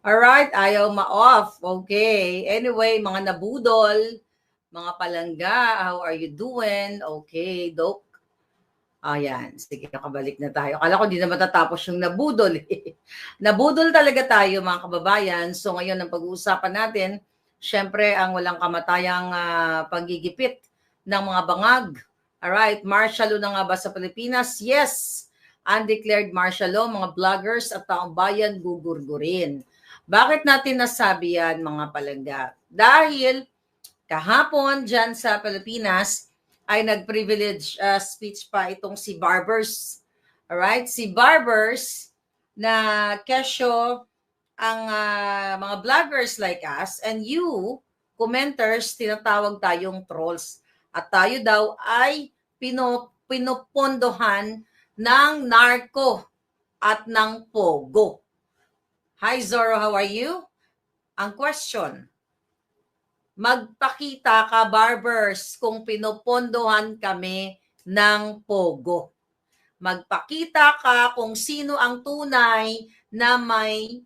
Alright, ayaw ma-off. Okay. Anyway, mga nabudol, mga palangga, how are you doing? Okay, Doc. Ayan, sige, nakabalik na tayo. Akala ko di na matatapos yung nabudol. Nabudol talaga tayo, mga kababayan. So ngayon, ang pag-uusapan natin, syempre, ang walang kamatayang paggigipit ng mga bangag. Alright, martial law na nga ba sa Pilipinas? Yes, undeclared martial law, mga vloggers at taong bayan gugurgurin. Bakit natin nasabi yan, mga palangga? Dahil kahapon dyan sa Pilipinas ay nag-privilege speech pa itong si Barbers. Alright? Si Barbers na kesyo ang mga vloggers like us and you, commenters, tinatawag tayong trolls. At tayo daw ay pinupondohan ng narco at ng pogo. Hi Zorro, how are you? Ang question, magpakita ka, Barbers, kung pinupondohan kami ng pogo. Magpakita ka kung sino ang tunay na may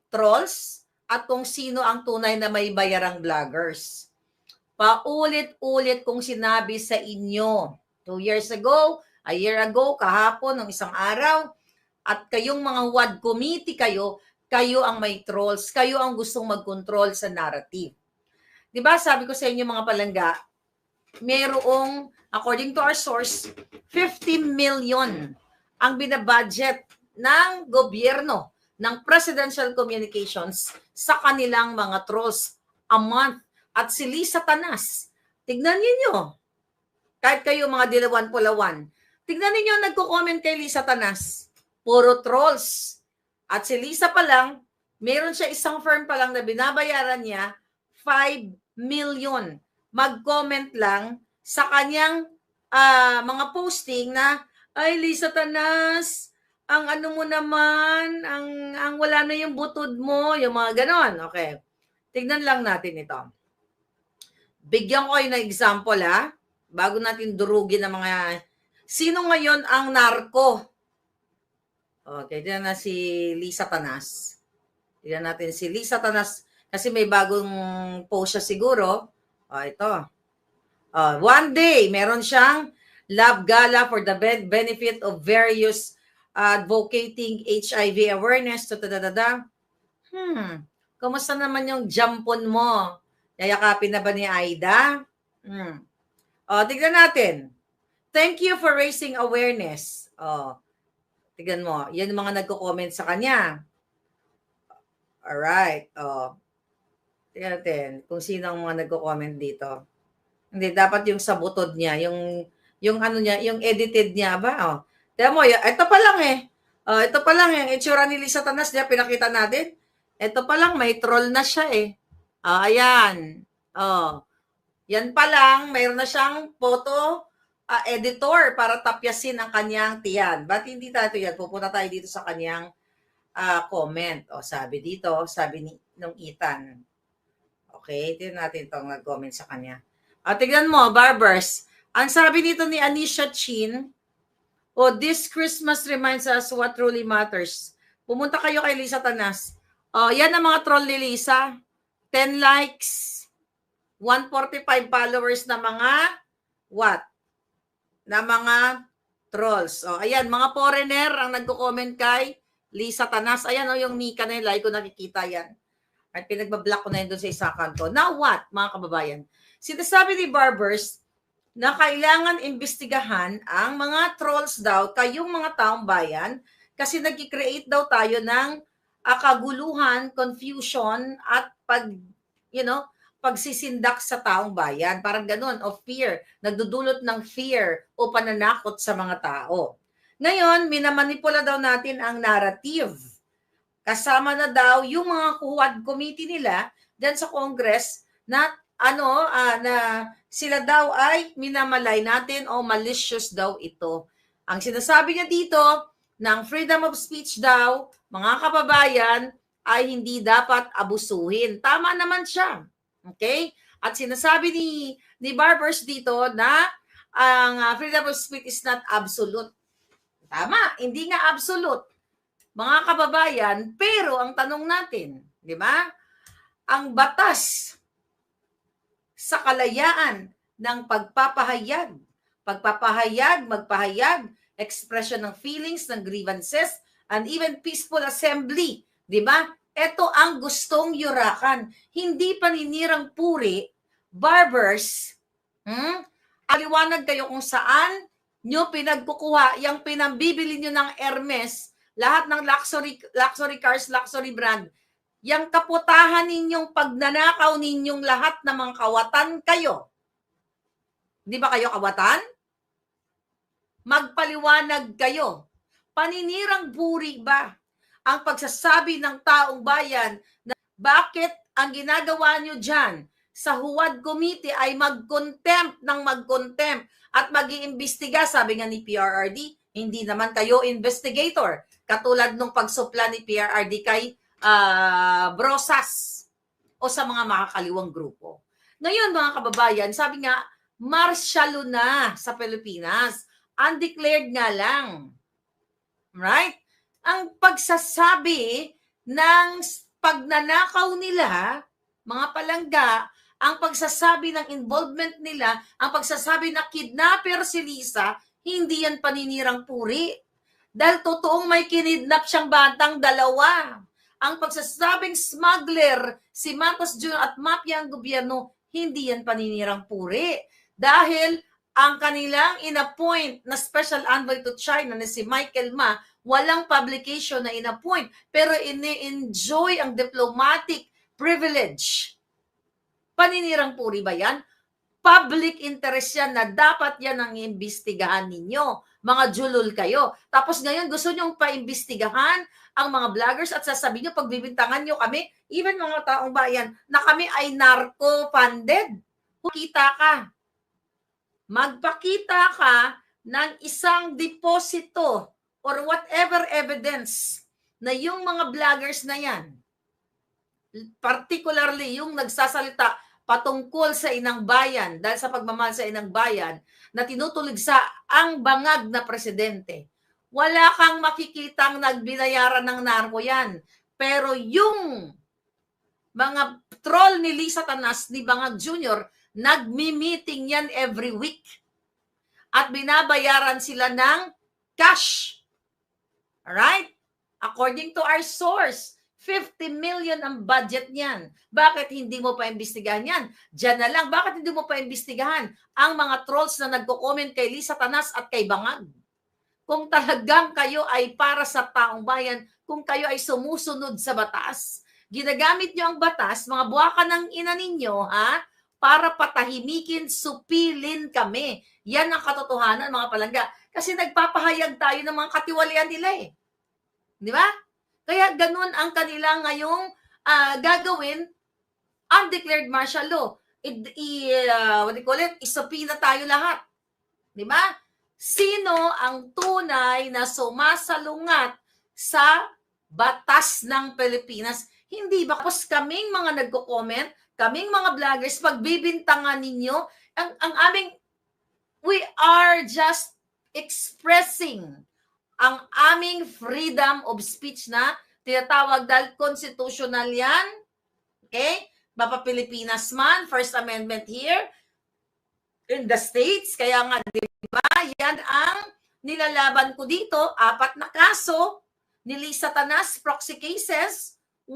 trolls at kung sino ang tunay na may bayarang vloggers. Paulit-ulit kong sinabi sa inyo, 2 years ago, a year ago, kahapon, ng isang araw, at kayong mga WAD committee kayo ang may trolls, kayo ang gustong mag-control sa narrative. Diba sabi ko sa inyo mga palangga, mayroong, according to our source, 50 million ang binabudget ng gobyerno ng Presidential Communications sa kanilang mga trolls a month. At si Lisa Tanas, tignan niyo, kahit kayo mga dilawan pulawan, tignan niyo nagko-comment kay Lisa Tanas, puro trolls. At si Lisa pa lang, meron siya isang firm pa lang na binabayaran niya 5 million. Mag-comment lang sa kanyang mga posting na, ay Lisa Tanas, ang ano mo naman, ang wala na yung butod mo, yung mga ganon. Okay. Tignan lang natin ito. Bigyan ko kayo ng example bago natin durugin ng mga, sino ngayon ang narko? Okay, tignan na si Lisa Tanas. Tignan natin si Lisa Tanas kasi may bagong post siya siguro. Ito. One day, meron siyang love gala for the benefit of various advocating HIV awareness. Kumusta naman yung jampon mo? Yayakapin na ba ni Aida? Tignan natin. Thank you for raising awareness. Tignan mo. Yan yung mga nagko-comment sa kanya. Alright. Tignan natin kung sino ang mga nagko-comment dito. Hindi, dapat yung sa butod niya. Yung ano niya, yung edited niya ba? Tignan mo, ito pa lang ito pa lang yung itsura ni Lisa Tanas niya, pinakita natin. Ito pa lang, may troll na siya ayan. Yan pa lang, mayroon na siyang photo editor para tapyasin ang kanyang tiyan. Ba't hindi tayo yan? Pupunta tayo dito sa kanyang comment. Sabi dito, sabi nung Ethan. Okay, tignan natin itong nag-comment sa kanya. Tignan mo, Barbers. Ang sabi nito ni Anisha Chin, this Christmas reminds us what truly matters. Pumunta kayo kay Lisa Tanas. Yan ang mga troll ni Lisa. 10 likes, 145 followers na mga what? Na mga trolls. Ayan, mga foreigner ang nagko-comment kay Lisa Tanas. Ayan, yung Mika na yun, like ko nakikita yan. At pinagbablock ko na yun doon sa isa kanto. Now what, mga kababayan? Sinasabi ni Barbers na kailangan imbestigahan ang mga trolls daw, kayong mga taong bayan, kasi nag-create daw tayo ng kaguluhan, confusion, at pagsisindak sa taong bayan. Parang ganun, of fear. Nagdudulot ng fear o pananakot sa mga tao. Ngayon, minamanipula daw natin ang narrative. Kasama na daw yung mga QUAD committee nila dyan sa Congress na na sila daw ay minamalay natin o malicious daw ito. Ang sinasabi niya dito, ng freedom of speech daw, mga kababayan, ay hindi dapat abusuhin. Tama naman siya. Okay? At sinasabi ni Barbers dito na ang freedom of speech is not absolute. Tama, hindi nga absolute. mga kababayan, pero ang tanong natin, di ba? Ang batas sa kalayaan ng magpahayag, expression ng feelings, ng grievances, and even peaceful assembly, di ba? Ito ang gustong yurakan. Hindi paninirang puri, barbers, aliwanag kayo kung saan nyo pinagkukuha yung pinambibili nyo ng Hermes, lahat ng luxury cars, luxury brand, yung kaputahan ninyong pagnanakaw ninyong lahat ng mga kawatan kayo. Di ba kayo kawatan? Magpaliwanag kayo. Paninirang buri ba ang pagsasabi ng taong bayan na bakit ang ginagawa nyo dyan sa Huwad Committee ay mag-contempt at mag-iimbestiga, sabi nga ni PRRD, hindi naman kayo investigator. Katulad nung pagsupla ni PRRD kay Brosas o sa mga makakaliwang grupo. Ngayon mga kababayan, sabi nga, martial na sa Pilipinas. Undeclared nga lang. Right? Ang pagsasabi ng pagnanakaw nila, mga palangga, ang pagsasabi ng involvement nila, ang pagsasabi na kidnapper si Lisa, hindi yan paninirang puri. Dahil totoong may kinidnap siyang batang dalawa. Ang pagsasabing smuggler si Marcos Jr. at mafia ang gobyerno, hindi yan paninirang puri. Dahil ang kanilang inappoint na special envoy to China na si Michael Ma, walang publication na inappoint, pero ini-enjoy ang diplomatic privilege. Paninirang puri ba yan? Public interest yan na dapat yan ang iimbestigahan ninyo. Mga julul kayo. Tapos ngayon gusto nyong paimbestigahan ang mga vloggers at sasabihin nyo, pagbibintangan nyo kami, even mga taong bayan, na kami ay narco-funded. Kita ka. Magpakita ka ng isang deposito or whatever evidence na yung mga vloggers na yan, particularly yung nagsasalita patungkol sa inang bayan, dahil sa pagmamahal sa inang bayan, na tinutuligsa ang bangag na presidente. Wala kang makikitang nagbinayaran ng narko yan. Pero yung mga troll ni Lisa Tanas, ni Bangag Jr., nagmi-meeting yan every week. At binabayaran sila ng cash. Alright? According to our source, 50 million ang budget niyan. Bakit hindi mo pa imbestigahan yan? Diyan na lang. Bakit hindi mo pa imbestigahan ang mga trolls na nagko-comment kay Lisa Tanas at kay Bangag? Kung talagang kayo ay para sa taong bayan, kung kayo ay sumusunod sa batas, ginagamit nyo ang batas, mga buwaka ng ina ninyo, ha? Para patahimikin, supilin kami. Yan ang katotohanan, mga palangga. Kasi nagpapahayag tayo ng mga katiwalian nila eh. Di ba? Kaya ganun ang kanila ngayong gagawin, undeclared martial law. What do you call it? Isapina tayo lahat. Di ba? Sino ang tunay na sumasalungat sa batas ng Pilipinas? Hindi ba? Tapos kaming mga nagko-comment, kaming mga vloggers, pagbibintangan ninyo, ang aming, we are just expressing ang aming freedom of speech na tinatawag dahil constitutional yan. Okay? Mapa Pilipinas man, First Amendment here in the States. Kaya nga, di ba? Yan ang nilalaban ko dito. 4 na kaso ni Lisa Tanas, proxy cases, 1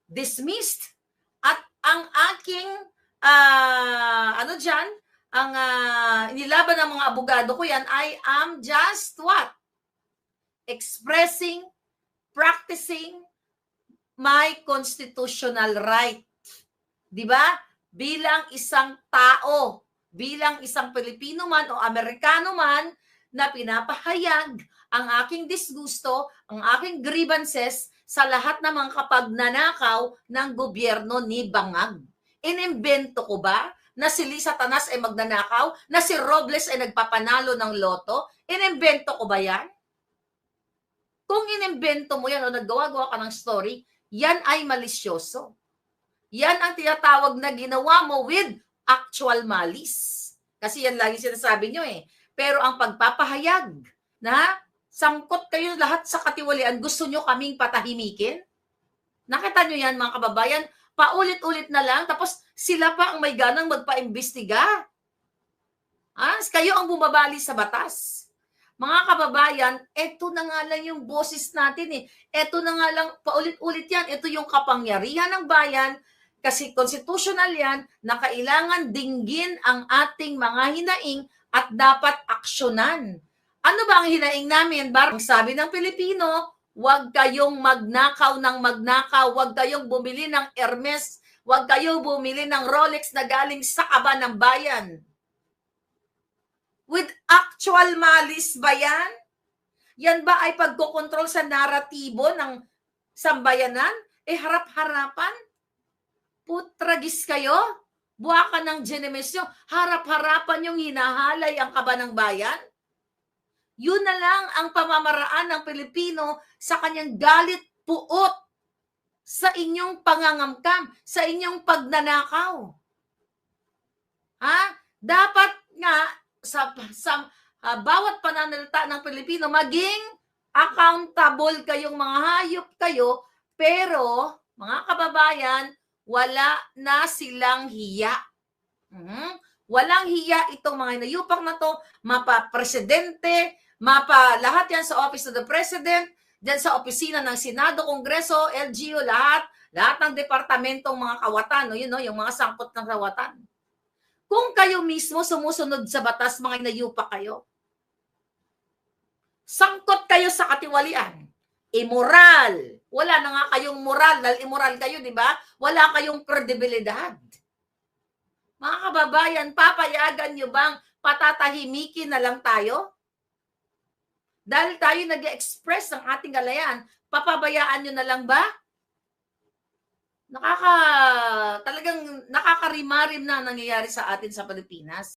dismissed. At ang aking, ang nilaban ng mga abogado ko yan, I am just what? Expressing, practicing my constitutional right. Di ba? Bilang isang tao, bilang isang Pilipino man o Amerikano man na pinapahayag ang aking disgusto, ang aking grievances sa lahat ng mga kapagnanakaw ng gobyerno ni Bangag. Inimbento ko ba na si Lisa Tanas ay magnanakaw, na si Robles ay nagpapanalo ng loto? Inimbento ko ba yan? Kung inimbento mo yan o naggawa-gawa ka ng story, yan ay malisyoso. Yan ang tinatawag na ginawa mo with actual malice. Kasi yan lagi sinasabi nyo eh. Pero ang pagpapahayag na Sangkot kayo lahat sa katiwalian. Gusto nyo kaming patahimikin? Nakita nyo yan, mga kababayan? Paulit-ulit na lang, tapos sila pa ang may ganang magpa-imbestiga. Kayo ang bumabali sa batas. Mga kababayan, eto na nga lang yung boses natin eh. Eto na nga lang, paulit-ulit yan. Ito yung kapangyarihan ng bayan, kasi constitutional yan, na kailangan dinggin ang ating mga hinaing at dapat aksyonan. Ano ba ang hinaing namin? Barang sabi ng Pilipino, huwag kayong magnakaw ng magnakaw, huwag kayong bumili ng Hermes, huwag kayong bumili ng Rolex na galing sa kaba ng bayan. With actual malis ba yan? Yan ba ay pagkokontrol sa naratibo ng sambayanan? Harap-harapan? Putragis kayo? Buwaka ng Genemesyo, harap-harapan yung hinahalay ang kaba ng bayan? Yun na lang ang pamamaraan ng Pilipino sa kanyang galit puot sa inyong pangangamkam, sa inyong pagnanakaw. Dapat nga sa bawat pananalita ng Pilipino, maging accountable kayong mga hayop kayo, pero mga kababayan, wala na silang hiya. Walang hiya itong mga inayupak na to, mapa-presidente, lahat yan sa Office of the President, dyan sa opisina ng Senado, Kongreso, LGU, lahat ng departamentong mga kawatan, yung mga sangkot ng kawatan. Kung kayo mismo sumusunod sa batas, mga inayupak kayo, sangkot kayo sa katiwalian, immoral, wala na nga kayong moral, dahil immoral kayo, di ba? Wala kayong kredibilidad. Mga kababayan, papayagan nyo bang patatahimikin na lang tayo? Dahil tayo nag-express ng ating galayan, papabayaan nyo na lang ba? Talagang nakakarimarim na nangyayari sa atin sa Pilipinas.